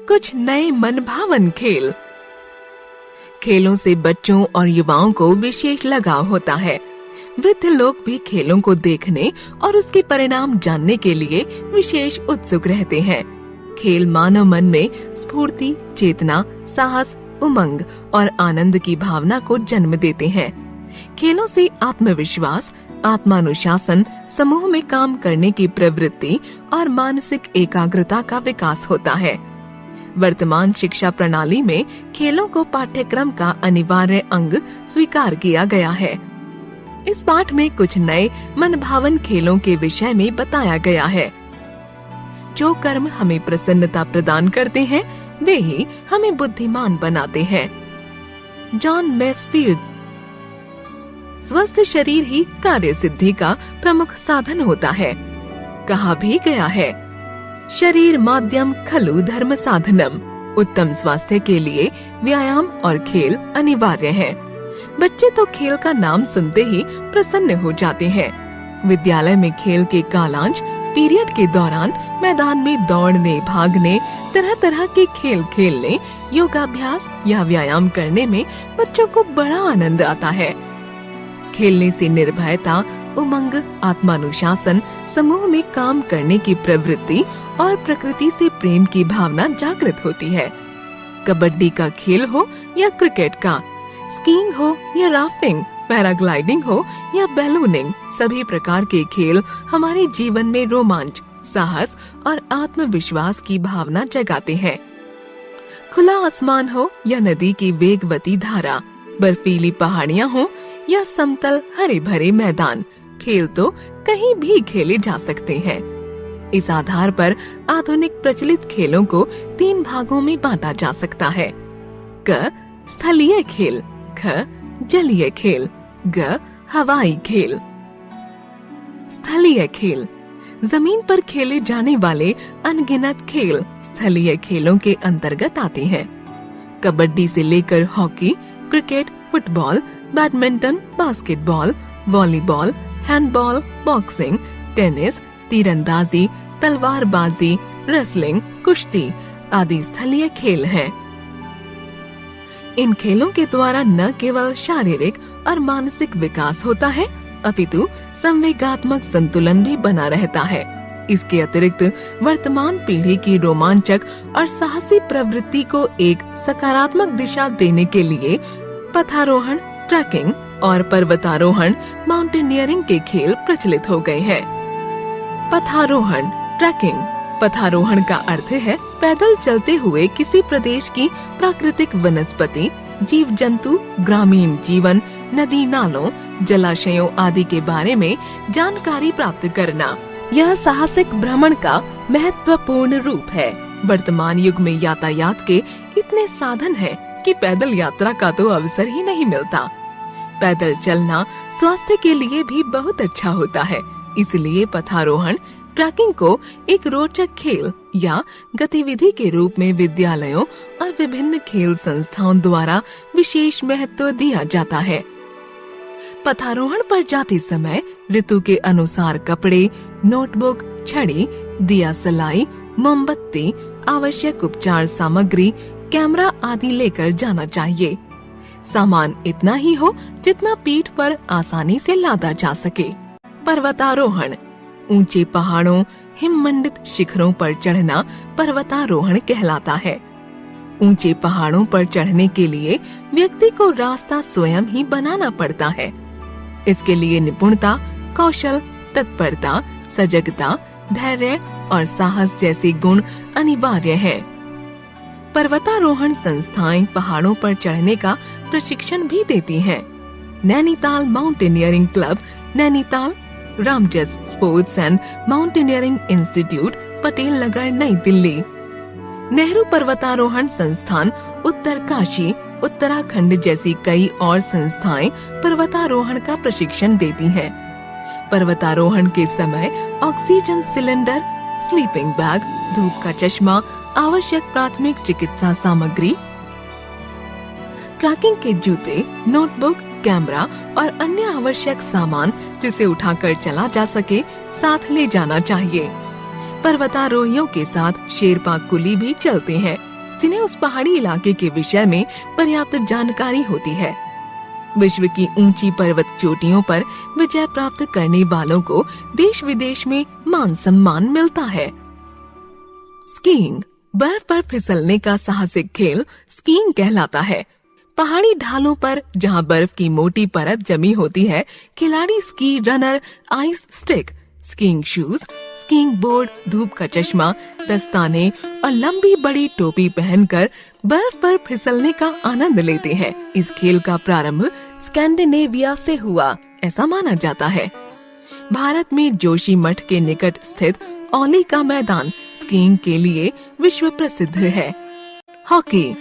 कुछ नए मनभावन खेल। खेलों से बच्चों और युवाओं को विशेष लगाव होता है। वृद्ध लोग भी खेलों को देखने और उसके परिणाम जानने के लिए विशेष उत्सुक रहते हैं। खेल मानव मन में स्फूर्ति, चेतना, साहस, उमंग और आनंद की भावना को जन्म देते हैं। खेलों से आत्मविश्वास, आत्मानुशासन, समूह में काम करने की प्रवृत्ति और मानसिक एकाग्रता का विकास होता है। वर्तमान शिक्षा प्रणाली में खेलों को पाठ्यक्रम का अनिवार्य अंग स्वीकार किया गया है। इस पाठ में कुछ नए मनभावन खेलों के विषय में बताया गया है। जो कर्म हमें प्रसन्नता प्रदान करते हैं, वे ही हमें बुद्धिमान बनाते हैं। John Mansfield. स्वस्थ शरीर ही कार्य सिद्धि का प्रमुख साधन होता है। कहा भी गया है, शरीर माध्यम खलु धर्म साधनम। उत्तम स्वास्थ्य के लिए व्यायाम और खेल अनिवार्य है। बच्चे तो खेल का नाम सुनते ही प्रसन्न हो जाते हैं। विद्यालय में खेल के कालांश पीरियड के दौरान मैदान में दौड़ने, भागने, तरह तरह के खेल खेलने, योगाभ्यास या व्यायाम करने में बच्चों को बड़ा आनंद आता है। खेलने से निर्भयता, उमंग, आत्मानुशासन, समूह में काम करने की प्रवृत्ति और प्रकृति से प्रेम की भावना जागृत होती है। कबड्डी का खेल हो या क्रिकेट का, स्कीइंग हो या राफ्टिंग, पैराग्लाइडिंग हो या बैलूनिंग, सभी प्रकार के खेल हमारे जीवन में रोमांच, साहस और आत्मविश्वास की भावना जगाते हैं। खुला आसमान हो या नदी की वेगवती धारा, बर्फीली पहाड़ियाँ हो या समतल हरे भरे मैदान, खेल तो कहीं भी खेले जा सकते हैं। इस आधार पर आधुनिक प्रचलित खेलों को 3 भागों में बांटा जा सकता है। क स्थलीय खेल, ख जलीय खेल, ग हवाई खेल। स्थलीय खेल जमीन पर खेले जाने वाले अनगिनत खेल स्थलीय खेलों के अंतर्गत आते हैं। कबड्डी से लेकर hockey, cricket, football, badminton, basketball, volleyball, handball, boxing, tennis, तीरंदाजी, तलवारबाजी, रेसलिंग, कुश्ती आदि स्थलीय खेल हैं। इन खेलों के द्वारा न केवल शारीरिक और मानसिक विकास होता है, अपितु संवेगात्मक संतुलन भी बना रहता है। इसके अतिरिक्त वर्तमान पीढ़ी की रोमांचक और साहसी प्रवृत्ति को एक सकारात्मक दिशा देने के लिए पथारोहण, ट्रैकिंग और पर्वतारोहण, माउंटेनियरिंग के खेल प्रचलित हो गए हैं। पथारोहण, ट्रैकिंग। पथारोहण का अर्थ है पैदल चलते हुए किसी प्रदेश की प्राकृतिक वनस्पति, जीव जंतु, ग्रामीण जीवन, नदी नालों, जलाशयों आदि के बारे में जानकारी प्राप्त करना। यह साहसिक भ्रमण का महत्वपूर्ण रूप है। वर्तमान युग में यातायात के इतने साधन हैं कि पैदल यात्रा का तो अवसर ही नहीं मिलता। पैदल चलना स्वास्थ्य के लिए भी बहुत अच्छा होता है। इसलिए पथारोहण, ट्रैकिंग को एक रोचक खेल या गतिविधि के रूप में विद्यालयों और विभिन्न खेल संस्थाओं द्वारा विशेष महत्व दिया जाता है। पथारोहण पर जाते समय ऋतु के अनुसार कपड़े, नोटबुक, छड़ी, दिया सलाई, मोमबत्ती, आवश्यक उपचार सामग्री, कैमरा आदि लेकर जाना चाहिए। सामान इतना ही हो जितना पीठ पर आसानी से लादा जा सके। पर्वतारोहण। ऊंचे पहाड़ों, हिममंडित शिखरों पर चढ़ना पर्वतारोहण कहलाता है। ऊंचे पहाड़ों पर चढ़ने के लिए व्यक्ति को रास्ता स्वयं ही बनाना पड़ता है। इसके लिए निपुणता, कौशल, तत्परता, सजगता, धैर्य और साहस जैसे गुण अनिवार्य है। पर्वतारोहण संस्थाएं पहाड़ों पर चढ़ने का प्रशिक्षण भी देती हैं। Nainital mountaineering club, Nainital, Ramjas sports and mountaineering institute, Patel Nagar, Nai Delhi. Nehru पर्वतारोहण संस्थान, उत्तरकाशी, उत्तराखंड जैसी कई और संस्थाएं पर्वतारोहण का प्रशिक्षण देती हैं। पर्वतारोहण के समय ऑक्सीजन सिलेंडर, स्लीपिंग बैग, धूप का चश्मा, आवश्यक प्राथमिक चिकित्सा सामग्री, ट्रैकिंग के जूते, नोटबुक, कैमरा और अन्य आवश्यक सामान जिसे उठाकर चला जा सके साथ ले जाना चाहिए। पर्वतारोहियों के साथ शेरपा कुली भी चलते हैं। जिन्हें उस पहाड़ी इलाके के विषय में पर्याप्त जानकारी होती है। विश्व की ऊंची पर्वत चोटियों पर विजय प्राप्त करने वालों को देश विदेश में मान सम्मान मिलता है। स्कीइंग, बर्फ पर फिसलने का साहसिक खेल स्कीइंग कहलाता है। पहाड़ी ढालों पर जहां बर्फ की मोटी परत जमी होती है, खिलाड़ी ski runner, ice stick, skiing shoes, skiing board, धूप का चश्मा, दस्ताने और लंबी बड़ी टोपी पहनकर बर्फ पर फिसलने का आनंद लेते हैं। इस खेल का प्रारंभ स्कैंडिनेविया से हुआ, ऐसा माना जाता है। भारत में जोशीमठ के निकट स्थित औली का मैदान स्कीइंग के लिए विश्व प्रसिद्ध है। हॉकी,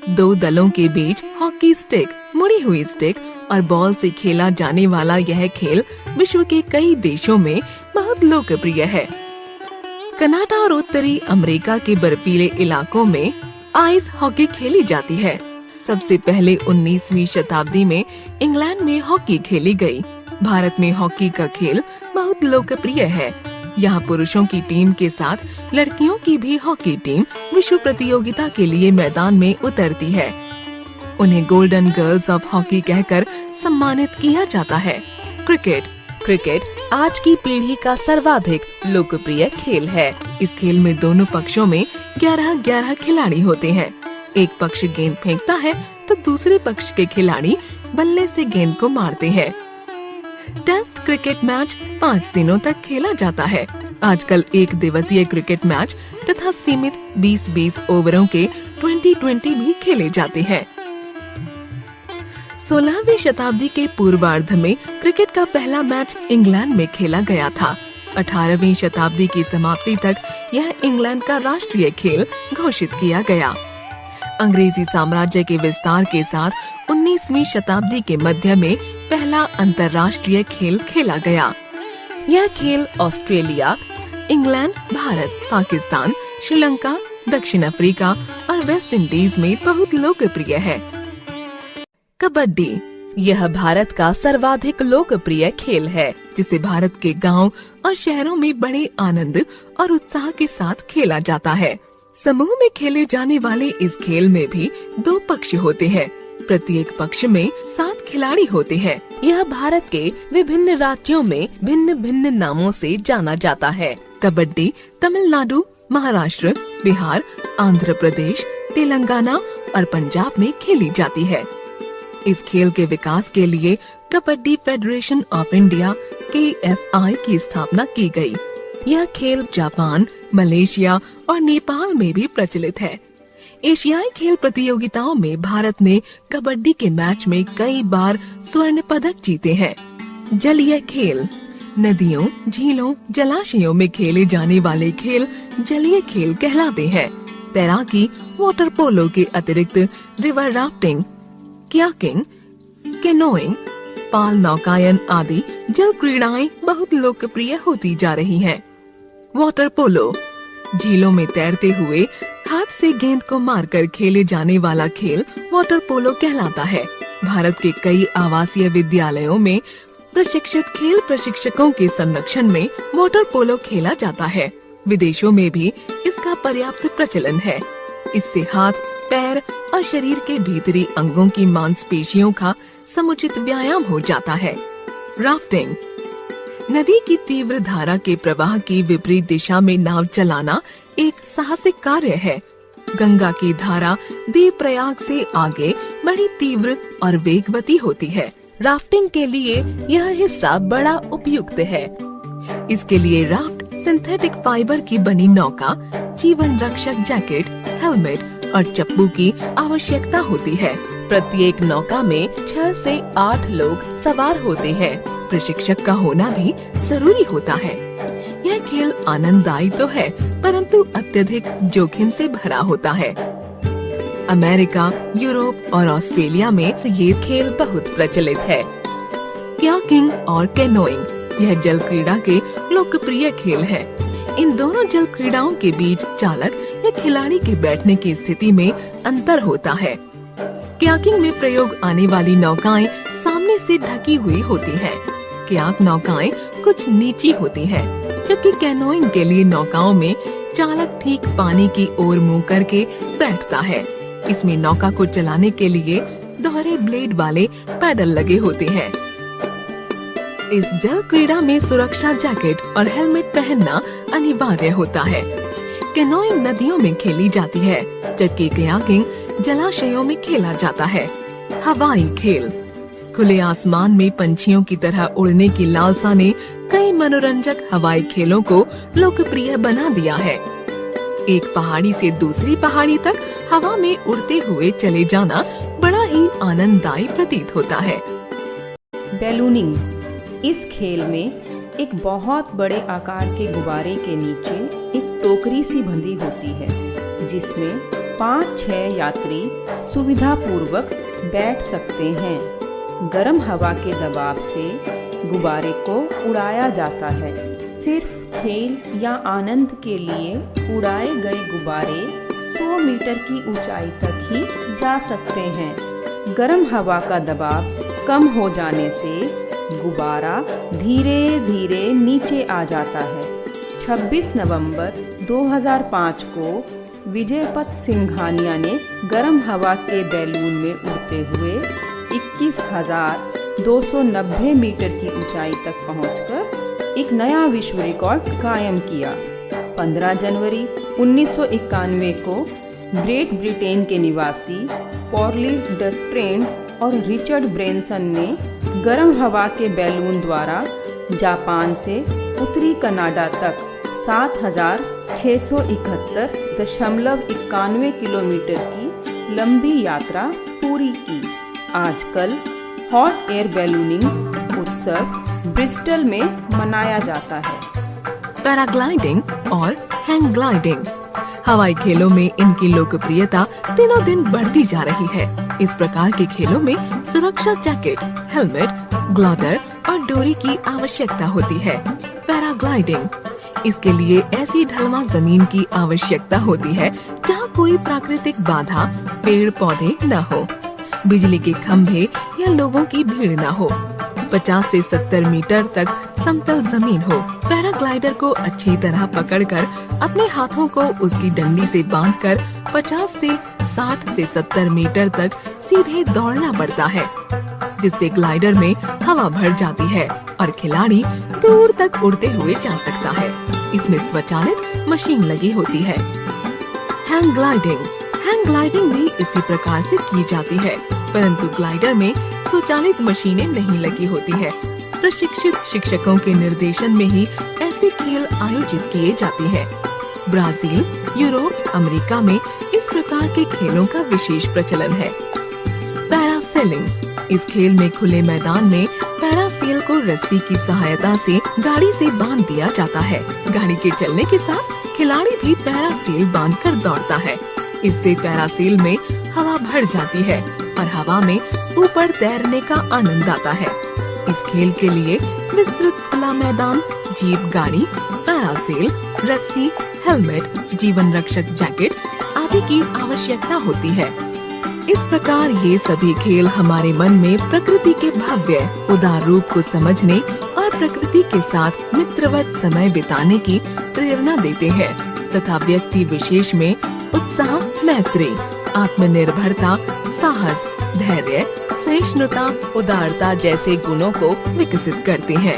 दो दलों के बीच हॉकी स्टिक, मुड़ी हुई स्टिक और बॉल से खेला जाने वाला यह खेल विश्व के कई देशों में बहुत लोकप्रिय है। कनाडा और उत्तरी अमेरिका के बर्फीले इलाकों में आइस हॉकी खेली जाती है। सबसे पहले 19वीं शताब्दी में इंग्लैंड में हॉकी खेली गई। भारत में हॉकी का खेल बहुत लोकप्रिय है। यहाँ पुरुषों की टीम के साथ लड़कियों की भी हॉकी टीम विश्व प्रतियोगिता के लिए मैदान में उतरती है। उन्हें गोल्डन गर्ल्स ऑफ हॉकी कहकर सम्मानित किया जाता है। क्रिकेट आज की पीढ़ी का सर्वाधिक लोकप्रिय खेल है। इस खेल में दोनों पक्षों में 11-11 खिलाड़ी होते हैं। एक पक्ष गेंद फेंकता है तो दूसरे पक्ष के खिलाड़ी बल्ले से गेंद को मारते हैं। टेस्ट क्रिकेट मैच 5 दिनों तक खेला जाता है। आजकल एक दिवसीय क्रिकेट मैच तथा सीमित 20-20 ओवरों के 20-20 भी खेले जाते हैं। 16वीं शताब्दी के पूर्वार्ध में क्रिकेट का पहला मैच इंग्लैंड में खेला गया था। 18वीं शताब्दी की समाप्ति तक यह इंग्लैंड का राष्ट्रीय खेल घोषित किया गया। अंग्रेजी साम्राज्य के विस्तार के साथ 19वीं शताब्दी के मध्य में पहला अंतर्राष्ट्रीय खेल खेला गया। यह खेल ऑस्ट्रेलिया, इंग्लैंड, भारत, पाकिस्तान, श्रीलंका, दक्षिण अफ्रीका और वेस्ट इंडीज में बहुत लोकप्रिय है। कबड्डी, यह भारत का सर्वाधिक लोकप्रिय खेल है, जिसे भारत के गांव और शहरों में बड़े आनंद और उत्साह के साथ खेला जाता है। समूह में खेले जाने वाले इस खेल में भी 2 पक्ष होते हैं। प्रत्येक पक्ष में 7 खिलाड़ी होते हैं। यह भारत के विभिन्न राज्यों में भिन्न भिन्न नामों से जाना जाता है। कबड्डी तमिलनाडु, महाराष्ट्र, बिहार, आंध्र प्रदेश, तेलंगाना और पंजाब में खेली जाती है। इस खेल के विकास के लिए kabaddi federation of India KFI की स्थापना की गई। यह खेल जापान, मलेशिया और नेपाल में भी प्रचलित है। एशियाई खेल प्रतियोगिताओं में भारत ने कबड्डी के मैच में कई बार स्वर्ण पदक जीते हैं। जलीय खेल, नदियों, झीलों, जलाशयों में खेले जाने वाले खेल जलीय खेल कहलाते हैं। तैराकी, वाटर पोलो के अतिरिक्त रिवर राफ्टिंग, कयाकिंग, कैनोइंग, पाल नौकायन आदि जल क्रीड़ाएं बहुत लोकप्रिय होती जा रही हैं। वाटर पोलो, झीलों में तैरते हुए हाथ से गेंद को मारकर खेले जाने वाला खेल वाटर पोलो कहलाता है। भारत के कई आवासीय विद्यालयों में प्रशिक्षित खेल प्रशिक्षकों के संरक्षण में वाटर पोलो खेला जाता है। विदेशों में भी इसका पर्याप्त प्रचलन है। इससे हाथ, पैर और शरीर के भीतरी अंगों की मांसपेशियों का समुचित व्यायाम हो जाता है। राफ्टिंग, नदी की तीव्र धारा के प्रवाह की विपरीत दिशा में नाव चलाना एक साहसिक कार्य है। गंगा की धारा देवप्रयाग से आगे बड़ी तीव्र और वेगवती होती है। राफ्टिंग के लिए यह हिस्सा बड़ा उपयुक्त है। इसके लिए राफ्ट सिंथेटिक फाइबर की बनी नौका, जीवन रक्षक जैकेट, हेलमेट और चप्पू की आवश्यकता होती है। प्रत्येक नौका में 6 से 8 लोग सवार होते हैं। प्रशिक्षक का होना भी जरूरी होता है। यह खेल आनंददायी तो है, परंतु अत्यधिक जोखिम से भरा होता है। अमेरिका, यूरोप और ऑस्ट्रेलिया में ये खेल बहुत प्रचलित है। कयाकिंग और कैनोइंग, यह जल क्रीड़ा के लोकप्रिय खेल है। इन दोनों जल क्रीड़ाओं के बीच चालक या खिलाड़ी के बैठने की स्थिति में अंतर होता है। कयाकिंग में प्रयोग आने वाली नौकाएं सामने से ढकी हुई होती हैं। कयाक नौकाएं कुछ नीची होती हैं, जबकि कैनोइंग के लिए नौकाओं में चालक ठीक पानी की ओर मुंह करके बैठता है। इसमें नौका को चलाने के लिए दोहरे ब्लेड वाले पैडल लगे होते हैं। इस जल क्रीड़ा में सुरक्षा जैकेट और हेलमेट पहनना अनिवार्य होता है। कैनोइंग नदियों में खेली जाती है, जबकि कयाकिंग जलाशयों में खेला जाता है। हवाई खेल। खुले आसमान में पंछियों की तरह उड़ने की लालसा ने कई मनोरंजक हवाई खेलों को लोकप्रिय बना दिया है। एक पहाड़ी से दूसरी पहाड़ी तक हवा में उड़ते हुए चले जाना बड़ा ही आनंददायी प्रतीत होता है। बैलूनिंग। इस खेल में एक बहुत बड़े आकार के गुब्बारे के नीचे एक टोकरी सी बंधी होती है, जिसमें 5-6 यात्री सुविधापूर्वक बैठ सकते हैं। गर्म हवा के दबाव से गुब्बारे को उड़ाया जाता है। सिर्फ खेल या आनंद के लिए उड़ाए गए गुब्बारे 100 मीटर की ऊंचाई तक ही जा सकते हैं। गर्म हवा का दबाव कम हो जाने से गुब्बारा धीरे धीरे नीचे आ जाता है। 26 नवंबर 2005 को विजयपथ सिंघानिया ने गर्म हवा के बैलून में उड़ते हुए 21,290 मीटर की ऊंचाई तक पहुंचकर एक नया विश्व रिकॉर्ड कायम किया। 15 जनवरी 1991 को ग्रेट ब्रिटेन के निवासी पॉर्ली डस्ट्रेंड और रिचर्ड ब्रेंसन ने गर्म हवा के बैलून द्वारा जापान से उत्तरी कनाडा तक 7,671.91 किलोमीटर की लंबी यात्रा पूरी की। आजकल हॉट एयर बैलूनिंग उत्सव ब्रिस्टल में मनाया जाता है। पैराग्लाइडिंग और हैंग ग्लाइडिंग। हवाई खेलों में इनकी लोकप्रियता दिनों दिन बढ़ती जा रही है। इस प्रकार के खेलों में सुरक्षा जैकेट, हेलमेट, ग्लाइडर और डोरी की आवश्यकता होती है। पैराग्लाइडिंग। इसके लिए ऐसी ढलवां जमीन की आवश्यकता होती है जहाँ कोई प्राकृतिक बाधा, पेड़ पौधे न हो, बिजली के खंभे या लोगों की भीड़ न हो, 50 से 70 मीटर तक समतल जमीन हो। पैराग्लाइडर को अच्छी तरह पकड़कर अपने हाथों को उसकी डंडी से बांधकर 50 से 60 से 70 मीटर तक सीधे दौड़ना पड़ता है, जिससे ग्लाइडर में हवा भर जाती है और खिलाड़ी दूर तक उड़ते हुए जा सकता है। इसमें स्वचालित मशीन लगी होती है। Hang gliding. हैंग ग्लाइडिंग भी इसी प्रकार से की जाती है, परंतु ग्लाइडर में स्वचालित मशीनें नहीं लगी होती है। प्रशिक्षित शिक्षकों के निर्देशन में ही ऐसे खेल आयोजित किए जाते हैं। ब्राजील, यूरोप, अमेरिका में इस प्रकार के खेलों का विशेष प्रचलन है। पैरासेलिंग। इस खेल में खुले मैदान में पैरासेल को रस्सी की सहायता से गाड़ी से बांध दिया जाता है। गाड़ी के चलने के साथ खिलाड़ी भी पैरासेल बांधकर दौड़ता है। इससे पैरासेल में हवा भर जाती है और हवा में ऊपर तैरने का आनंद आता है। इस खेल के लिए विस्तृत खुला मैदान, जीप गाड़ी, पैरासेल, रस्सी, हेलमेट, जीवन रक्षक जैकेट आदि की आवश्यकता होती है। इस प्रकार ये सभी खेल हमारे मन में प्रकृति के भव्य उदार रूप को समझने और प्रकृति के साथ मित्रवत समय बिताने की प्रेरणा देते हैं तथा व्यक्ति विशेष में उत्साह, मैत्री, आत्मनिर्भरता, साहस, धैर्य, सहिष्णुता, उदारता जैसे गुणों को विकसित करते हैं।